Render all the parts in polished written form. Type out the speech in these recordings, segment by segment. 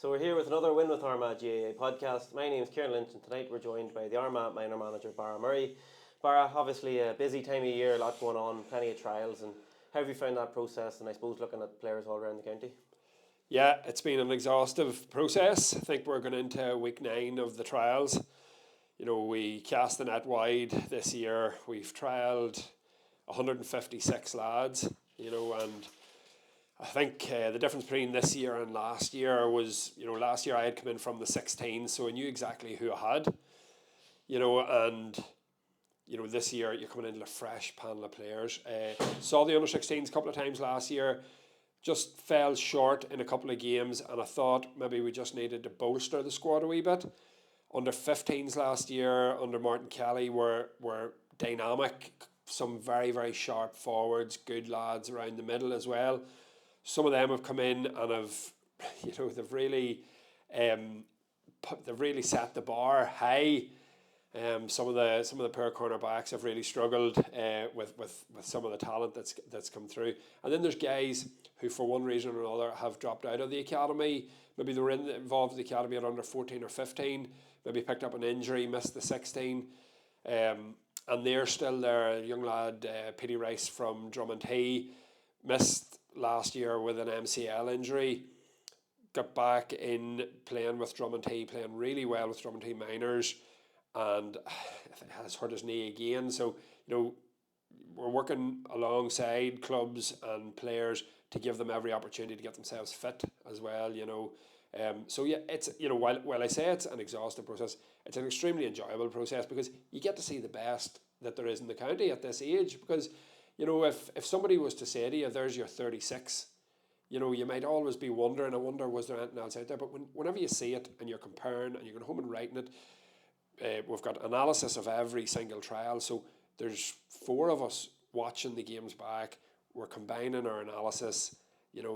So we're here with another Win with Armagh GAA podcast. My name is Kieran Lynch and tonight we're joined by the Armagh minor manager Barra Murray. Barra, obviously a busy time of year, a lot going on, plenty of trials, and how have you found that process, and I suppose looking at players all around the county? Yeah, it's been an exhaustive process. I think we're going into week 9 of the trials. We cast the net wide this year. We've trialled 156 lads, and I think the difference between this year and last year was, last year I had come in from the 16, so I knew exactly who I had, and, this year you're coming into a fresh panel of players. Saw the under-16s a couple of times last year, just fell short in a couple of games, and I thought maybe we just needed to bolster the squad a wee bit. Under 15s last year, under Martin Kelly, were dynamic, some very, very sharp forwards, good lads around the middle as well. Some of them have come in and have, they've really set the bar high. Some of the poor cornerbacks have really struggled with some of the talent that's come through. And then there's guys who, for one reason or another, have dropped out of the academy. Maybe they were involved in the academy at under 14 or 15. Maybe picked up an injury, missed the 16. And they're still there. A young lad, Petey Rice from Drummond, he missed last year with an MCL injury. Got back in playing with Drummond, playing really well with Drummond minors, and has hurt his knee again. So, we're working alongside clubs and players to give them every opportunity to get themselves fit as well, So yeah, it's, while I say it's an exhaustive process, it's an extremely enjoyable process because you get to see the best that there is in the county at this age. Because, if somebody was to say to you, there's your 36, you might always be wondering, I wonder, was there anything else out there? But whenever you see it and you're comparing and you're going home and writing it, we've got analysis of every single trial. So there's 4 of us watching the games back. We're combining our analysis,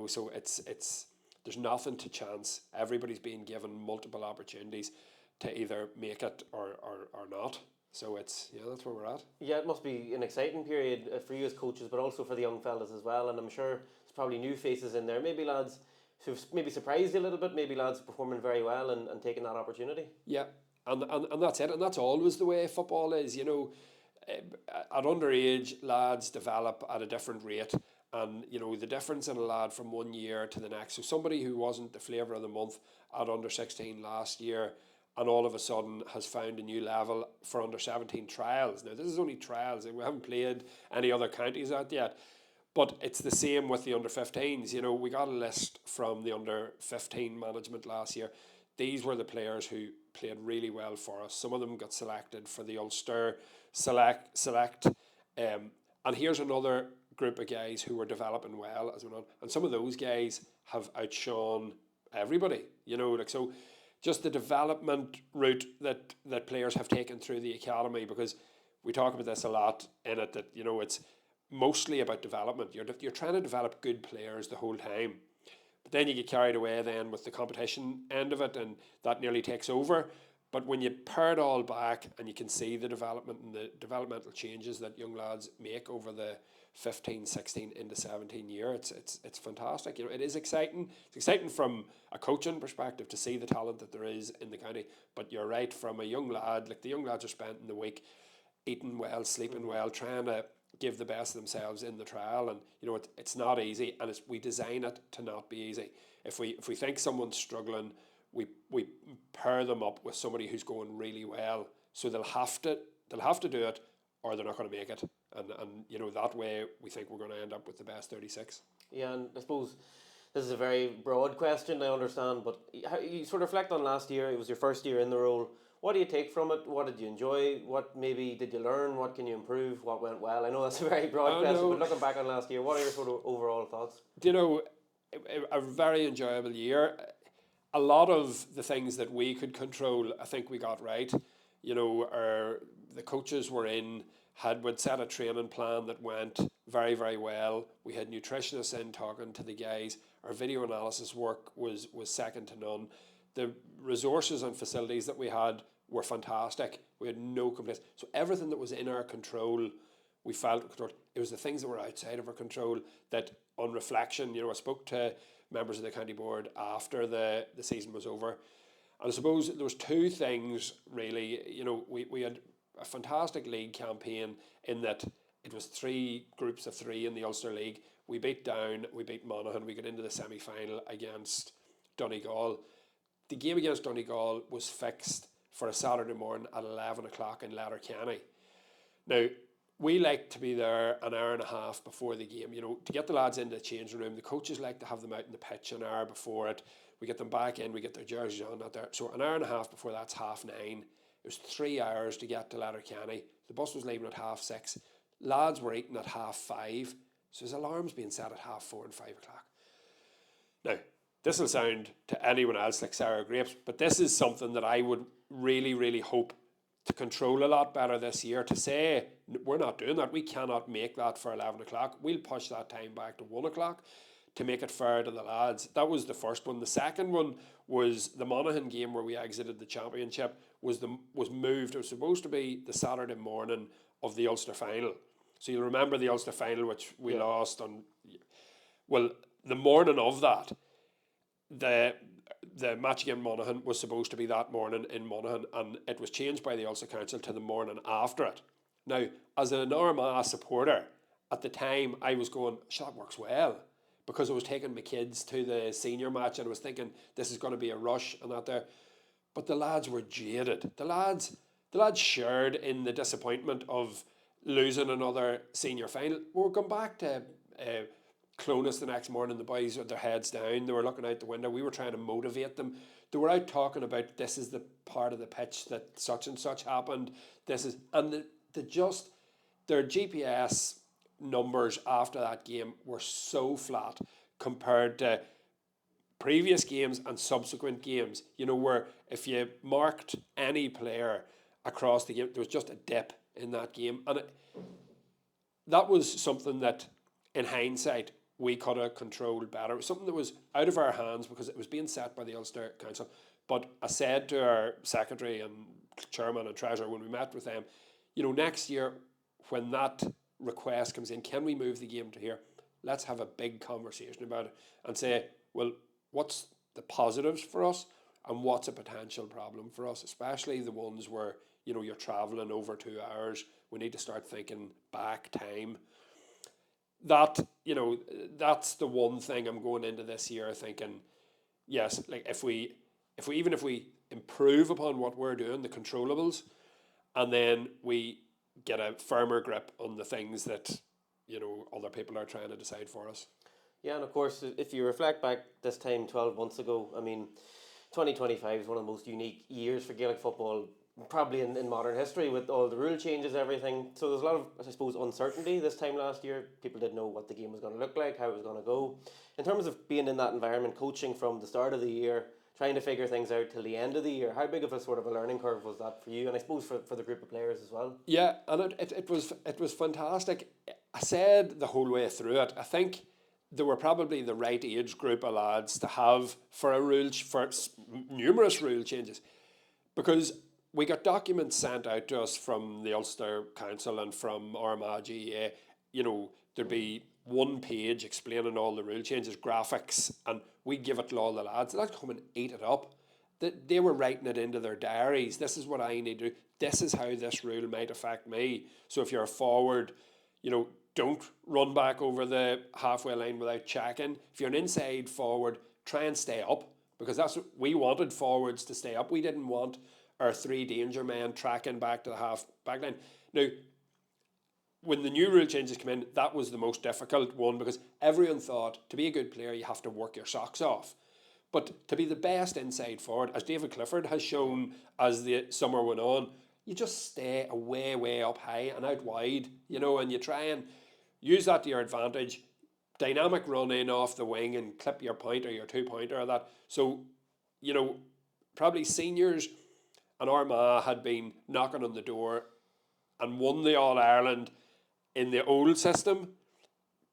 so it's there's nothing to chance. Everybody's being given multiple opportunities to either make it or not. So it's, that's where we're at. Yeah, it must be an exciting period for you as coaches, but also for the young fellas as well. And I'm sure there's probably new faces in there. Maybe lads who've maybe surprised you a little bit, maybe lads performing very well and taking that opportunity. Yeah, and that's it. And that's always the way football is, At underage, lads develop at a different rate. And, the difference in a lad from one year to the next. So somebody who wasn't the flavour of the month at under 16 last year and all of a sudden has found a new level for under 17 trials. Now, this is only trials. We haven't played any other counties out yet. But it's the same with the under 15s. We got a list from the under 15 management last year. These were the players who played really well for us. Some of them got selected for the Ulster select. And here's another group of guys who were developing well as went on. And some of those guys have outshone everybody. So just the development route that players have taken through the academy, because we talk about this a lot in it, that, it's mostly about development. You're trying to develop good players the whole time. But then you get carried away then with the competition end of it, and that nearly takes over. But when you pair it all back and you can see the development and the developmental changes that young lads make over the 15, 16 into 17 year, it's fantastic. It is exciting. It's exciting from a coaching perspective to see the talent that there is in the county. But you're right, from a young lad, like the young lads are spending the week eating well, sleeping well, trying to give the best of themselves in the trial. And it's not easy, and we design it to not be easy. If we think someone's struggling, we pair them up with somebody who's going really well, so they'll have to do it, or they're not going to make it. And that way we think we're going to end up with the best 36. Yeah, and I suppose this is a very broad question, I understand, but how you sort of reflect on last year. It was your first year in the role. What do you take from it? What did you enjoy? What maybe did you learn? What can you improve? What went well? I know that's a very broad question, but looking back on last year, what are your sort of overall thoughts? A very enjoyable year. A lot of the things that we could control, I think we got right. The coaches were would set a training plan that went very, very well. We had nutritionists in talking to the guys. Our video analysis work was second to none. The resources and facilities that we had were fantastic. We had no complaints. So everything that was in our control, we felt controlled. It was the things that were outside of our control that, on reflection, I spoke to members of the county board after the season was over. And I suppose there was two things really. We had a fantastic league campaign in that it was 3 groups of 3 in the Ulster League. We beat Monaghan, we got into the semi-final against Donegal. The game against Donegal was fixed for a Saturday morning at 11 o'clock in Letterkenny. Now, we like to be there an hour and a half before the game, to get the lads into the changing room. The coaches like to have them out in the pitch an hour before it. We get them back in, we get their jerseys on out there. So an hour and a half before that's 9:30. It was 3 hours to get to Letterkenny. The bus was leaving at 6:30. Lads were eating at 5:30. So his alarms being set at 4:30 and 5 o'clock. Now, this will sound to anyone else like sour grapes, but this is something that I would really, really hope to control a lot better this year. To say, we're not doing that, we cannot make that for 11 o'clock. We'll push that time back to 1 o'clock to make it fair to the lads. That was the first one. The second one was the Monaghan game where we exited the championship was moved. It was supposed to be the Saturday morning of the Ulster final. So you'll remember the Ulster final, which we lost on. Well, the morning of that, the match against Monaghan was supposed to be that morning in Monaghan, and it was changed by the Ulster Council to the morning after it. Now, as an Armagh supporter, at the time I was going, that works well, because I was taking my kids to the senior match and I was thinking this is going to be a rush and that there. But the lads were jaded. The lads shared in the disappointment of losing another senior final. We were going back to Clonus the next morning. The boys with their heads down. They were looking out the window. We were trying to motivate them. They were out talking about this is the part of the pitch that such and such happened. Their GPS numbers after that game were so flat compared to previous games and subsequent games. Where if you marked any player across the game, there was just a dip in that game, and that was something that, in hindsight, we could have controlled better. It was something that was out of our hands because it was being set by the Ulster Council. But I said to our secretary and chairman and treasurer when we met with them, next year when that request comes in, can we move the game to here? Let's have a big conversation about it and say, well, what's the positives for us and what's a potential problem for us, especially the ones where you're travelling over 2 hours. We need to start thinking back time. That's the one thing I'm going into this year thinking, yes, like if we improve upon what we're doing, the controllables, and then we get a firmer grip on the things that other people are trying to decide for us. Yeah, and of course, if you reflect back this time 12 months ago, 2025 is one of the most unique years for Gaelic football, probably in modern history, with all the rule changes, everything. So there's a lot of, I suppose, uncertainty this time last year. People didn't know what the game was going to look like, how it was going to go. In terms of being in that environment, coaching from the start of the year, trying to figure things out till the end of the year, how big of a sort of a learning curve was that for you, and I suppose for the group of players as well? Yeah, and it was fantastic. I said the whole way through it, I think they were probably the right age group of lads to have for numerous rule changes, because we got documents sent out to us from the Ulster Council and from Armagh GAA. There'd be one page explaining all the rule changes, graphics, and we give it to all the lads. They'd come and eat it up. They were writing it into their diaries. This is what I need to do. This is how this rule might affect me. So if you're a forward, don't run back over the halfway line without checking. If you're an inside forward, try and stay up, because that's what we wanted, forwards to stay up. We didn't want our 3 danger men tracking back to the half back line. Now, when the new rule changes come in, that was the most difficult one, because everyone thought to be a good player you have to work your socks off. But to be the best inside forward, as David Clifford has shown as the summer went on, you just stay way up high and out wide, and you try and use that to your advantage. Dynamic run in off the wing and clip your point or your 2-pointer or that. So, probably seniors and Armagh had been knocking on the door and won the All-Ireland in the old system.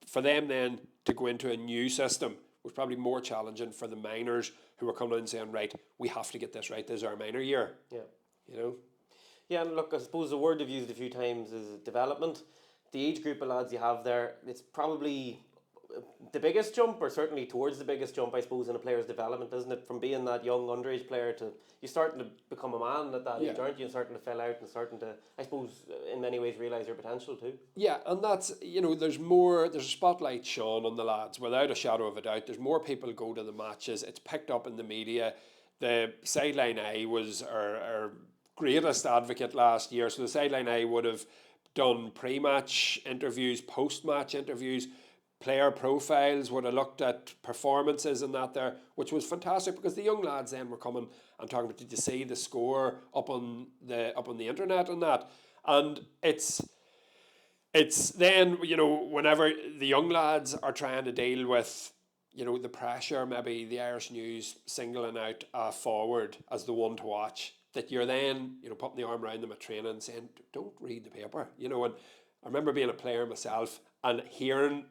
For them then to go into a new system was probably more challenging for the minors who were coming in saying, right, we have to get this right, this is our minor year. Yeah. Yeah, and look, I suppose the word you've used a few times is development. The age group of lads you have there, it's probably the biggest jump, or certainly towards the biggest jump, I suppose, in a player's development, isn't it? From being that young underage player to you starting to become a man at that Yeah. age, aren't you? And starting to fill out and starting to, I suppose, in many ways, realise your potential too. Yeah, and that's, there's a spotlight shone on the lads, without a shadow of a doubt. There's more people go to the matches. It's picked up in the media. The Sideline Eye was our greatest advocate last year. So the Sideline Eye would have done pre-match interviews, post-match interviews, player profiles, would have looked at performances and that there, which was fantastic because the young lads then were coming and talking about, did you see the score up on the internet and that? And it's then, whenever the young lads are trying to deal with, the pressure, maybe the Irish News singling out a forward as the one to watch, that you're then, putting the arm around them at training and saying, don't read the paper, and I remember being a player myself and hearing,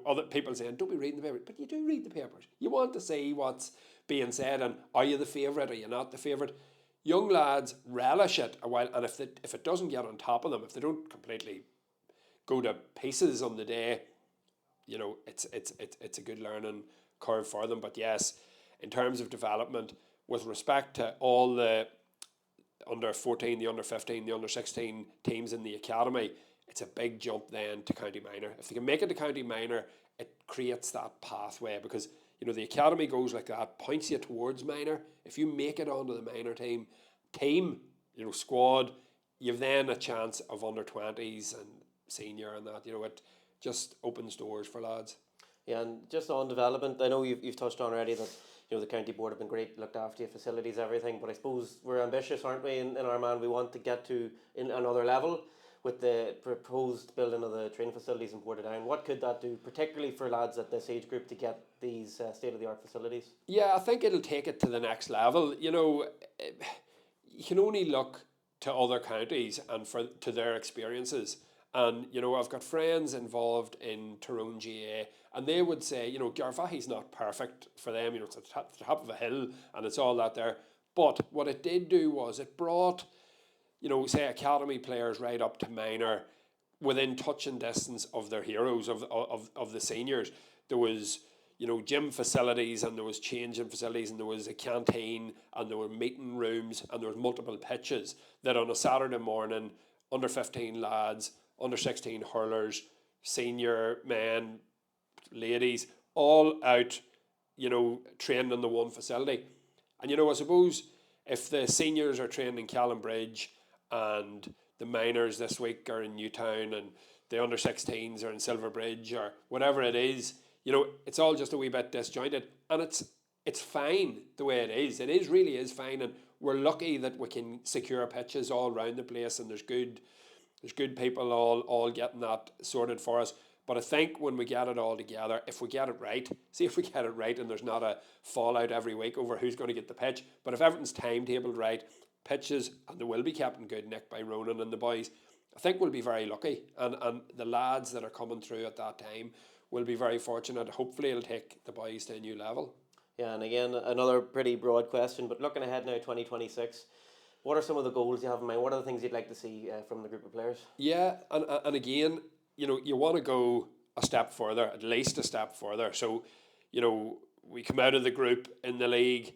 other people saying, don't be reading the paper, but you do read the papers. You want to see what's being said and are you the favourite, are you not the favourite? Young lads relish it a while, and if it doesn't get on top of them, if they don't completely go to pieces on the day, it's a good learning curve for them. But yes, in terms of development, with respect to all the under 14, the under 15, the under 16 teams in the academy, it's a big jump then to county minor. If they can make it to county minor, it creates that pathway because the academy goes like that, points you towards minor. If you make it onto the minor team, squad, you've then a chance of under 20s and senior and that. It just opens doors for lads. Yeah, and just on development, I know you've touched on already that the county board have been great, looked after you, facilities, everything. But I suppose we're ambitious, aren't we? In Armagh, we want to get to another level with the proposed building of the training facilities in Portadown. What could that do, particularly for lads at this age group, to get these state of the art facilities? Yeah, I think it'll take it to the next level. You can only look to other counties and to their experiences. And, I've got friends involved in Tyrone GA, and they would say, Garvahi's not perfect for them, it's at the top of a hill, and it's all that there. But what it did do was it brought, say, academy players right up to minor within touching distance of their heroes, of the seniors. There was, gym facilities, and there was changing facilities, and there was a canteen, and there were meeting rooms, and there was multiple pitches that on a Saturday morning, under 15 lads, under 16 hurlers, senior men, ladies, all out, trained in the one facility. And, I suppose if the seniors are trained in Callanbridge and the minors this week are in Newtown and the under 16s are in Silverbridge or whatever it is, it's all just a wee bit disjointed. And it's fine the way it is. It really is fine. And we're lucky that we can secure pitches all around the place, and there's good people all getting that sorted for us. But I think when we get it all together, if we get it right and there's not a fallout every week over who's going to get the pitch, but if everything's timetabled right, pitches, and they will be kept in good nick by Ronan and the boys, I think we'll be very lucky. And the lads that are coming through at that time will be very fortunate. Hopefully it'll take the boys to a new level. Yeah, and again, another pretty broad question, but looking ahead now, 2026, what are some of the goals you have in mind? What are the things you'd like to see from the group of players? Yeah, and again, you want to go a step further, at least a step further. So, we come out of the group in the league,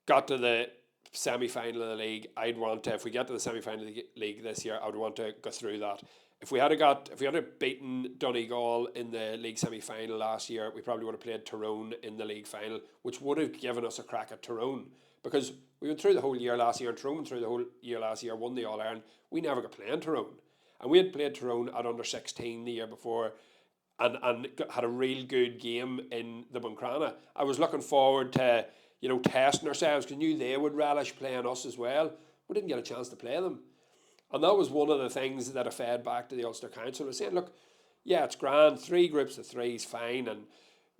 got to the semi-final of the league. I'd want to, if we get to the semi-final of the league this year, I would want to go through that. If we had beaten Donegal in the league semi-final last year, we probably would have played Tyrone in the league final, which would have given us a crack at Tyrone. Because we went through the whole year last year, and Tyrone went through the whole year last year, won the All-Ireland. We never got playing Tyrone. And we had played Tyrone at under 16 the year before and had a real good game in the Buncrana. I was looking forward to, testing ourselves because I knew they would relish playing us as well. We didn't get a chance to play them. And that was one of the things that I fed back to the Ulster Council. I was saying, look, yeah, it's grand, 3 groups of 3 is fine, and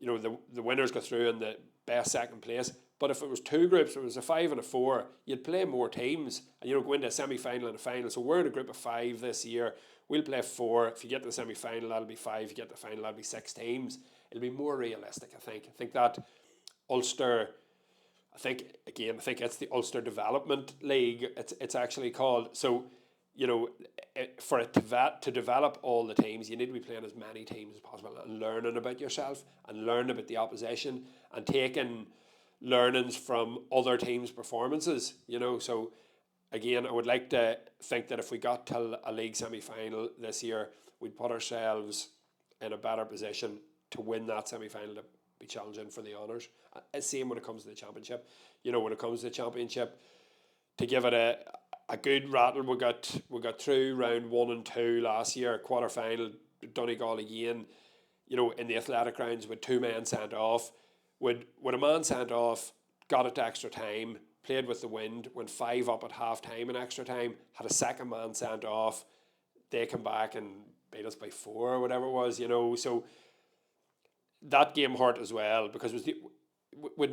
the winners go through in the best second place. But if it was 2 groups, it was a 5 and a 4, you'd play more teams and go into a semi-final and a final. So we're in a group of 5 this year. We'll play 4. If you get to the semi-final, that'll be 5. If you get to the final, that'll be 6 teams. It'll be more realistic, I think. I think that Ulster, I think it's the Ulster Development League, it's actually called. So you know, for it to develop all the teams, you need to be playing as many teams as possible and learning about yourself and learning about the opposition and taking learnings from other teams' performances, you know. So again, I would like to think that if we got to a league semi-final this year, we'd put ourselves in a better position to win that semi-final, to be challenging for the honours. Same when it comes to the championship. You know, when it comes to the championship, to give it a good rattle, we got through round 1 and 2 last year, quarter final, Donegal again, you know, in the athletic grounds with 2 men sent off. With a man sent off, got it to extra time, played with the wind, went 5 up at half time in extra time, had a second man sent off. They come back and beat us by 4 or whatever it was, you know. So that game hurt as well, because it was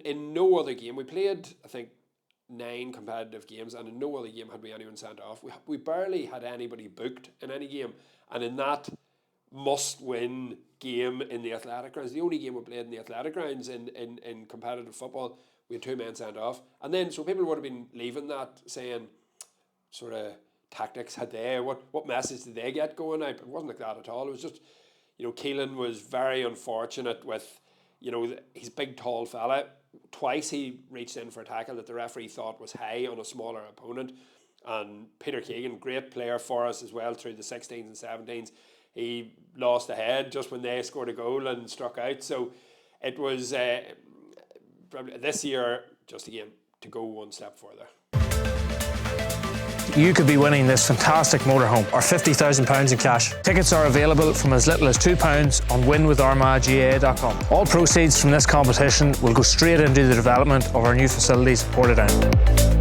in no other game, we played, I think, 9 competitive games, and in no other game had we anyone sent off. We barely had anybody booked in any game, and in that must-win game in the athletic grounds, the only game we played in the athletic grounds in competitive football, we had 2 men sent off. And then, so people would have been leaving that saying, sort of, tactics had they, what message did they get going out? But it wasn't like that at all. It was just, you know, Keelan was very unfortunate with, you know, he's a big, tall fella. Twice he reached in for a tackle that the referee thought was high on a smaller opponent. And Peter Keegan, great player for us as well through the 16s and 17s. He lost the head just when they scored a goal and struck out. So it was probably this year, just again, to go one step further. You could be winning this fantastic motorhome or £50,000 in cash. Tickets are available from as little as £2 on winwitharmagha.com. All proceeds from this competition will go straight into the development of our new facilities at Portadown.